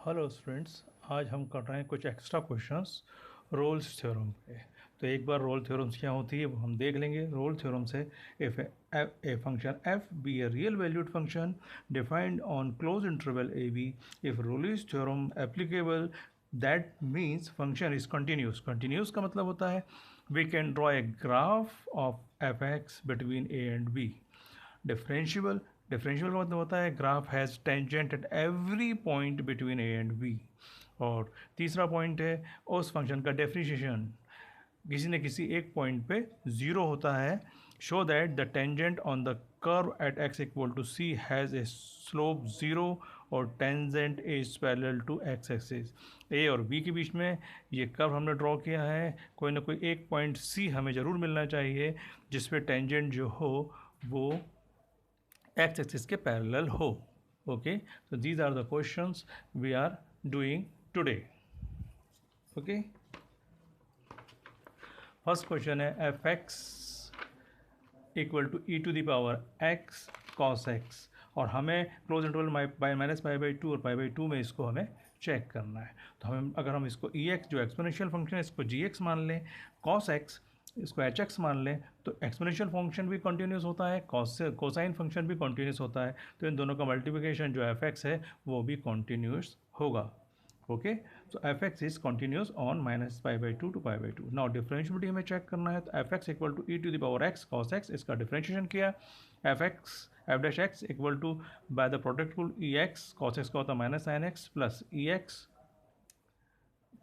Hello students, आज हम कर रहे हैं कुछ एक्स्ट्रा क्वेश्चंस रोल्स थ्योरम पे। तो एक बार रोल थ्योरम्स क्या होती है वो हम देख लेंगे। रोल थ्योरम से if a function F be a real valued function defined on close interval A B, if Rolle's theorem applicable, that means function is continuous. Continuous का मतलब होता है we can draw a graph of F X between A and B. Differential differential का मतलब होता है graph has tangent at every point between A and B. और तीसरा पॉइंट है उस फंक्शन का डेफिनेशन किसी न किसी एक पॉइंट पे ज़ीरो होता है। Show that the tangent on the curve at X equal to C has a slope zero और tangent is parallel to X axis. A और बी के बीच में ये कर्व हमने ड्रॉ किया है, कोई ना कोई एक पॉइंट सी हमें ज़रूर मिलना चाहिए जिस पे टेंजेंट जो हो वो एक्स एक्सिस के पैरेलल हो। Okay, so these are the questions we are doing today. Okay, first question है F X equal to E to the power X cos X, और हमें close interval by minus pi by two और pi by to में इसको हमें check करना है। तो हमें अगर हम इसको ई एक्स जो एक्सपोनेंशियल फंक्शन है इसको जी एक्स मान लें, कॉस एक्स इसको एच एक्स मान लें, तो एक्सपोनेंशियल फंक्शन भी कंटिन्यूस होता है, कोसाइन फंक्शन भी कंटिन्यूस होता है, तो इन दोनों का मल्टीप्लिकेशन जो एफ एक्स है वो भी कंटिन्यूस होगा। Okay, so F X is continuous on minus pi by two to pi by two. Now differentiability हमें चेक करना है, तो F X equal to E to the power X cos X, इसका differentiation किया। F dash X equal to by the product rule E X cos X का होता है minus sine X plus E X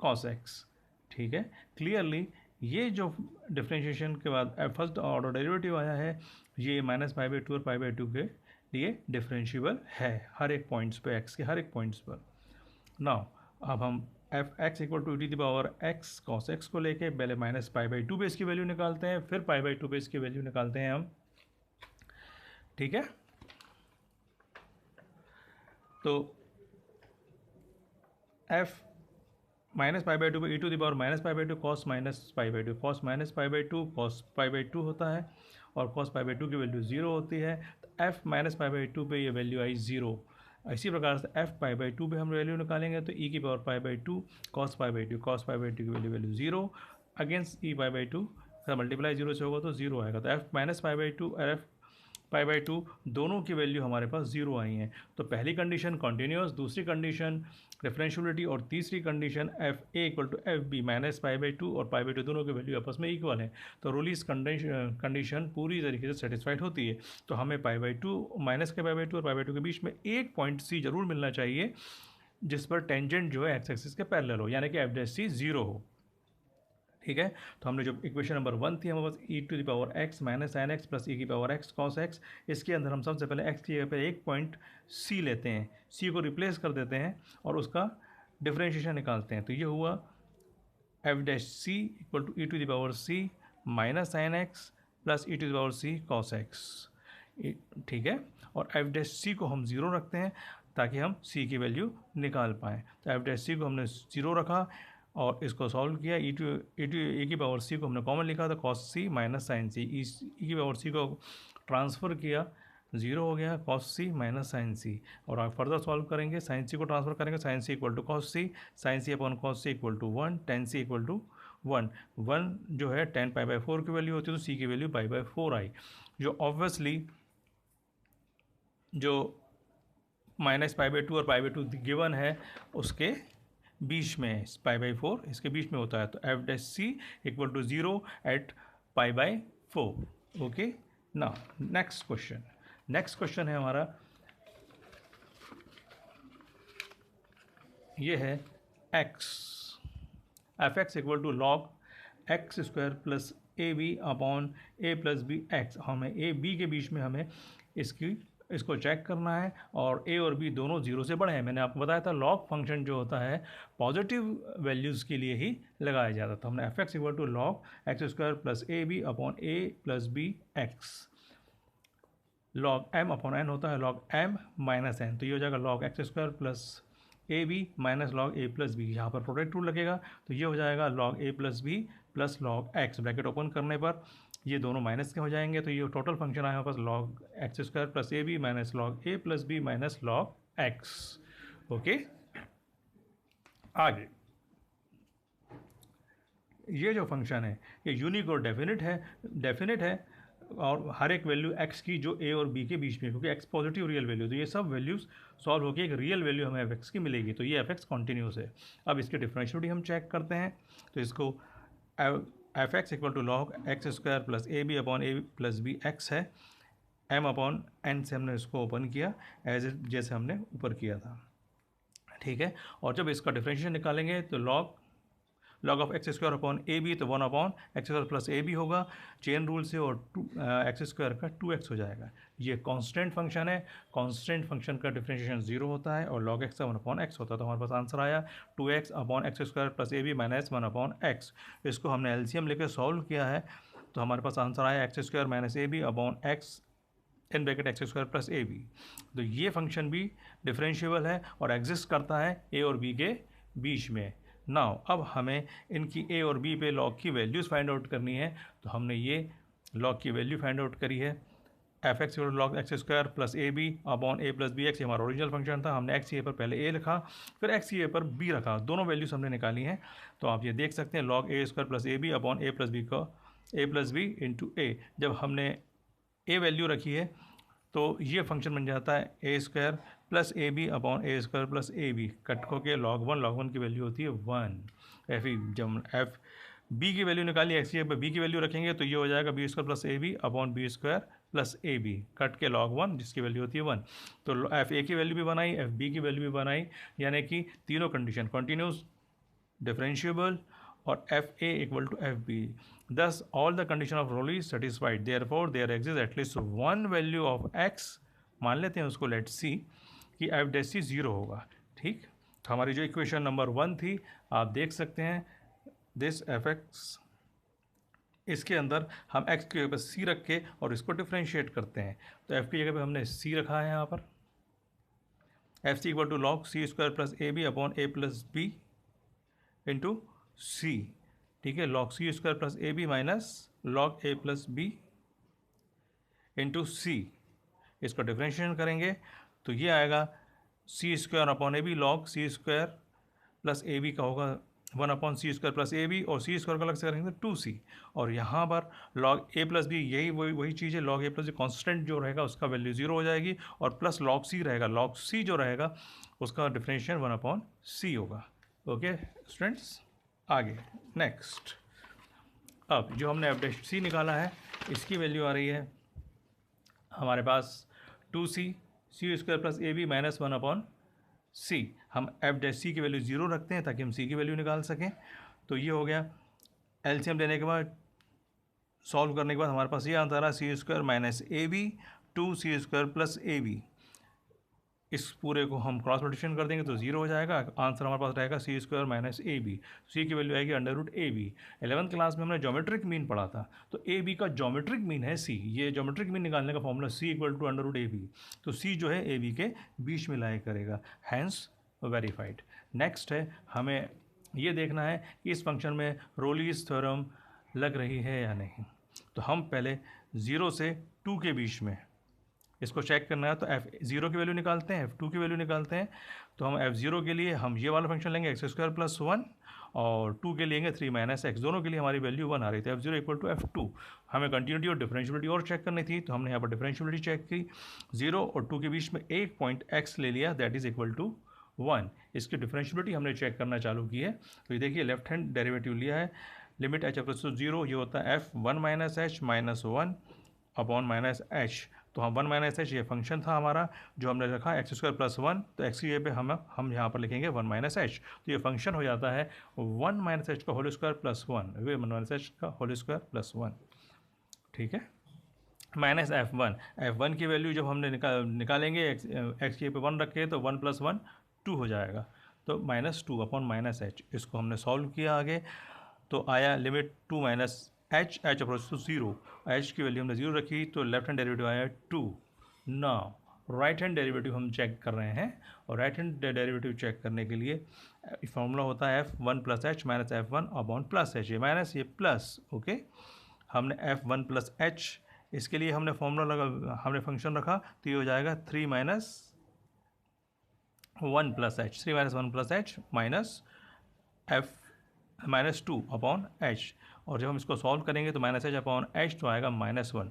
cos X. ठीक है, clearly ये जो differentiation के बाद फर्स्ट ऑर्डर डेरिवेटिव आया है ये माइनस पाई बाई टू और पाई बाई टू के लिए डिफरेंशिएबल है हर एक पॉइंट्स पे, एक्स के हर एक पॉइंट्स पर। नाउ अब हम F X equal to T the power X cos X को लेके पहले minus pi by two base की वैल्यू निकालते हैं, फिर पाई बाई टू बेस की वैल्यू निकालते हैं हम। ठीक है, तो F minus pi by two पे E to the power minus pi by two cos minus pi by two, cos minus pi by two cos pi by two होता है, और कॉस पाई बाई टू की value zero होती है। तो F minus pi by two पे ये value आई zero. इसी प्रकार से एफ पाई बाई टू पे हम वैल्यू निकालेंगे तो ई की power pi by two cos pi by two, cos pi by two की value zero against E pi by two का मल्टीप्लाई जीरो से होगा तो ज़ीरो आएगा। तो F minus pi by two और एफ पाई बाई टू दोनों की वैल्यू हमारे पास ज़ीरो आई है। तो पहली कंडीशन कंटिन्यूस, दूसरी कंडीशन डिफरेंशियबिलिटी, और तीसरी condition F A equal to F B minus pi by two और पाई बाई टू दोनों की वैल्यू आपस में इक्वल है। तो रोलिस कंडीशन पूरी तरीके से सेटिस्फाइड होती है। तो हमें पाई बाई टू माइनस के पाई बाई टू और पाई बाई टू के बीच में एक पॉइंट सी जरूर मिलना चाहिए जिस पर टेंजेंट जो है एक्स एक्सिस के पैरेलल हो, यानी कि एफ डैश सी ज़ीरो हो। ठीक है, तो हमने जो इक्वेशन नंबर वन थी हमारे पास E to the power X minus sine X plus E की पावर एक्स कॉस एक्स, इसके अंदर हम सबसे पहले एक्स की जगह पर एक पॉइंट सी लेते हैं, सी को रिप्लेस कर देते हैं और उसका डिफ्रेंशिएशन निकालते हैं। तो ये हुआ F dash C equal to E to the power C minus sine X plus E to the power C cos X. ठीक है, और एफ डैश सी को हम ज़ीरो रखते हैं ताकि हम सी की वैल्यू निकाल पाएँ। तो एफ डैश सी को हमने ज़ीरो रखा और इसको सॉल्व किया। ई की पावर सी को हमने कॉमन लिखा था cos C minus sine C, E की पावर सी को ट्रांसफ़र किया, ज़ीरो हो गया cos C minus sine C. और आप फर्दर सॉल्व करेंगे, साइन सी को ट्रांसफर करेंगे, sine C equal to cos C, sine C upon cos C equal to one, tan C equal to one. One जो है tan pi by four की value होती है तो सी की वैल्यू पाई बाई फोर आई, जो obviously जो minus pi by two और पाई बाई टू गिवन है उसके बीच में पाई बाई फोर इसके बीच में होता है। तो F dash C equal to zero at pi by four. Okay, ना नेक्स्ट क्वेश्चन है हमारा, ये है X F X equal to log X square plus A B upon A plus B X. हमें ए बी के बीच में हमें इसको चेक करना है और ए और बी दोनों जीरो से बड़े हैं। मैंने आपको बताया था लॉग फंक्शन जो होता है पॉजिटिव वैल्यूज़ के लिए ही लगाया जाता था। हमने F X equal to log X square plus A B upon A plus B X, log M upon N होता है लॉग एम माइनस एन, तो ये हो जाएगा log X square plus A B minus log A plus B. यहाँ पर product rule लगेगा तो ये हो जाएगा log A plus B plus log X, bracket open करने पर ये दोनों माइनस के हो जाएंगे। तो ये टोटल फंक्शन आया पास log X square plus A B minus log A plus B minus log X. Okay, आगे ये जो फंक्शन है ये यूनिक और डेफिनेट है और हर एक वैल्यू x की जो a और b के बीच में, क्योंकि x पॉजिटिव रियल वैल्यू, तो ये सब वैल्यूज़ सॉल्व होकर एक रियल वैल्यू हमें f की मिलेगी, तो ये f कॉन्टीन्यूस है। अब इसकी डिफरेंशियलिटी हम चेक करते हैं, तो इसको F X equal to log X square plus A B upon A plus B X है, m अपॉन n से हमने इसको ओपन किया एज जैसे हमने ऊपर किया था, ठीक है। और जब इसका डिफरेंशिएशन निकालेंगे तो log of X square upon A B, तो 1 upon X square plus A B होगा चेन रूल से, और एक्स स्क्वायर का 2x हो जाएगा। ये कांस्टेंट फंक्शन है, कांस्टेंट फंक्शन का डिफरेंशिएशन 0 होता है और लॉग एक्स का 1 अपॉन एक्स होता है, तो हमारे पास आंसर आया 2x upon X square plus A B minus 1 upon X. इसको हमने एलसीएम लेकर सॉल्व किया है, तो हमारे पास आंसर आया X square minus A B upon X in bracket X square plus A B. तो ये फंक्शन भी डिफरेंशिएबल है और एग्जिस्ट करता है ए और बी के बीच में। नाउ अब हमें इनकी ए और बी पे लॉग की वैल्यूज़ फाइंड आउट करनी है, तो हमने ये लॉग की वैल्यू फाइंड आउट करी है, F X log X square plus A B upon A plus B X, हमारा ओरिजिनल फंक्शन था, हमने एक्स ए पर पहले ए लिखा फिर एक्स ए पर बी रखा, दोनों वैल्यूज हमने निकाली हैं। तो आप ये देख सकते हैं log A square plus A B upon A plus B का A plus B into A, जब हमने ए वैल्यू रखी है तो ये फंक्शन बन जाता है A square plus A B upon A square plus A B, cut को के लॉग वन की वैल्यू होती है 1। एफ ई जब एफ बी की वैल्यू निकाली एक्स पर बी की वैल्यू रखेंगे तो ये हो जाएगा B square plus A B upon B square plus A B, cut के लॉग 1 जिसकी वैल्यू होती है 1। तो एफ ए की वैल्यू भी बनाई, एफ बी की वैल्यू भी बनाई, यानी कि तीनों कंडीशन कॉन्टीन्यूस, डिफरेंशिएबल और F A equal to F B. Thus, all the condition of Rayleigh is satisfied. Therefore, there exists at least one value of x, मान लेते हैं उसको लेट सी कि एफ डैश सी 0 होगा, ठीक। तो हमारी जो इक्वेशन नंबर 1 थी आप देख सकते हैं, दिस एफ एक्स, इसके अंदर हम x की जगह पर c रख के और इसको डिफ्रेंशिएट करते हैं, तो f की जगह पे हमने c रखा है यहाँ पर, F C equal to log C square plus A B upon A plus B into C, ठीक है, log C square plus A B minus log A plus B into C. इसको डिफ्रेंशिएशन करेंगे तो ये आएगा C square upon A B, log C square plus A B का होगा 1 upon C square plus A B, और C square का अलग से करेंगे तो 2c, और यहाँ पर लॉग ए प्लस बी यही वही चीज़ है, log A plus B constant जो रहेगा उसका वैल्यू 0 हो जाएगी, और प्लस लॉग सी रहेगा, लॉग सी जो रहेगा उसका डिफ्रेंशिएशन 1 अपॉन सी होगा। ओके स्टूडेंट्स, आगे नेक्स्ट, अब जो हमने एफ डैश सी निकाला है इसकी वैल्यू आ रही है हमारे पास 2c C square plus A B minus 1 upon C. हम एफ डैश सी की वैल्यू 0 रखते हैं ताकि हम सी की वैल्यू निकाल सकें। तो ये हो गया, एलसीएम लेने के बाद सॉल्व करने के बाद हमारे पास ये आंसर आ रहा है C square minus A B 2c square plus A B. इस पूरे को हम क्रॉस मल्टीप्लिकेशन कर देंगे तो 0 हो जाएगा, आंसर हमारे पास रहेगा C square minus A B, C की वैल्यू आएगी under root A B. 11th class में हमने ज्योमेट्रिक मीन पढ़ा था, तो ए बी का ज्योमेट्रिक मीन है सी, ये ज्योमेट्रिक मीन निकालने का formula C equal to under root A B, तो सी जो है ए बी के बीच में लाया करेगा, हैंस वेरीफाइड। नेक्स्ट है, हमें ये देखना है कि इस फंक्शन में रोलीज थ्योरम लग रही है या नहीं। तो हम पहले 0 से 2 के बीच में इसको चेक करना है, तो f0 की वैल्यू निकालते हैं, f2 की वैल्यू निकालते हैं। तो हम f0 के लिए हम ये वाला फंक्शन लेंगे एक्स स्क्वायर प्लस 1, और 2 के लेंगे 3 माइनस एक्स, दोनों के लिए हमारी वैल्यू 1 आ रही थी, f0 इक्वल टू f2। हमें कंटिन्यूटी और डिफरेंशियलिटी और चेक करनी थी, तो हमने यहाँ पर डिफरेंशियलिटी चेक की, 0 और 2 के बीच में एक पॉइंट x ले लिया, दैट इज इक्वल टू 1। इसकी डिफरेंशियलिटी हमने चेक करना चालू की है, तो ये देखिए लेफ्ट हैंड डेरिवेटिव लिया है, लिमिट h अप्रोच टू 0, ये होता है f1 minus H minus 1 upon minus H. तो हम 1 माइनस एच ये फंक्शन था हमारा जो हमने रखा एक्स स्क्वायर प्लस 1, तो एक्स की जगह पे हम यहाँ पर लिखेंगे 1 माइनस एच, तो ये फंक्शन हो जाता है 1 माइनस एच का होल स्क्वायर प्लस 1, वे 1 माइनस एच का होल स्क्वायर प्लस 1, ठीक है, माइनस f1 की वैल्यू जब हमने निकालेंगे एक्स की जगह पे 1 रखे तो 1 प्लस 1 2 हो जाएगा, तो -2 अपॉन माइनस एच। इसको हमने सॉल्व किया आगे, तो आया limit 2 minus h approach to 0, h की वैल्यू हमने 0 रखी, तो लेफ्ट हैंड डेरिवेटिव आया 2। नाउ राइट हैंड डेरिवेटिव हम चेक कर रहे हैं, और राइट हैंड डेरिवेटिव चेक करने के लिए फॉर्मूला होता है f1 plus H minus f1 upon plus H, ये माइनस ये प्लस, ओके। हमने f1 प्लस एच, इसके लिए हमने फॉर्मूला हमने फंक्शन रखा, तो ये हो जाएगा 3 minus 1 plus H, 3 minus 1 plus H minus F -2 upon H, और जब हम इसको सॉल्व करेंगे तो -h अपॉन एच तो आएगा -1।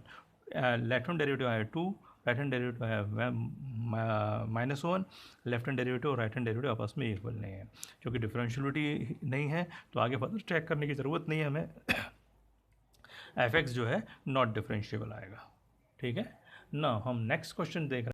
लेफ्ट हैंड डेरिवेटिव आया 2, राइट हैंड डेरिवेटिव है -1, लेफ्ट हैंड डेरिवेटिव और राइट हैंड डेरिवेटिव आपस में इक्वल नहीं है। क्योंकि डिफरेंशियलिटी नहीं है तो आगे फर्दर चेक करने की ज़रूरत नहीं है हमें। एफ एक्स जो है नॉट डिफरेंशिएबल आएगा। ठीक है ना, हम नेक्स्ट क्वेश्चन देख रहे हैं।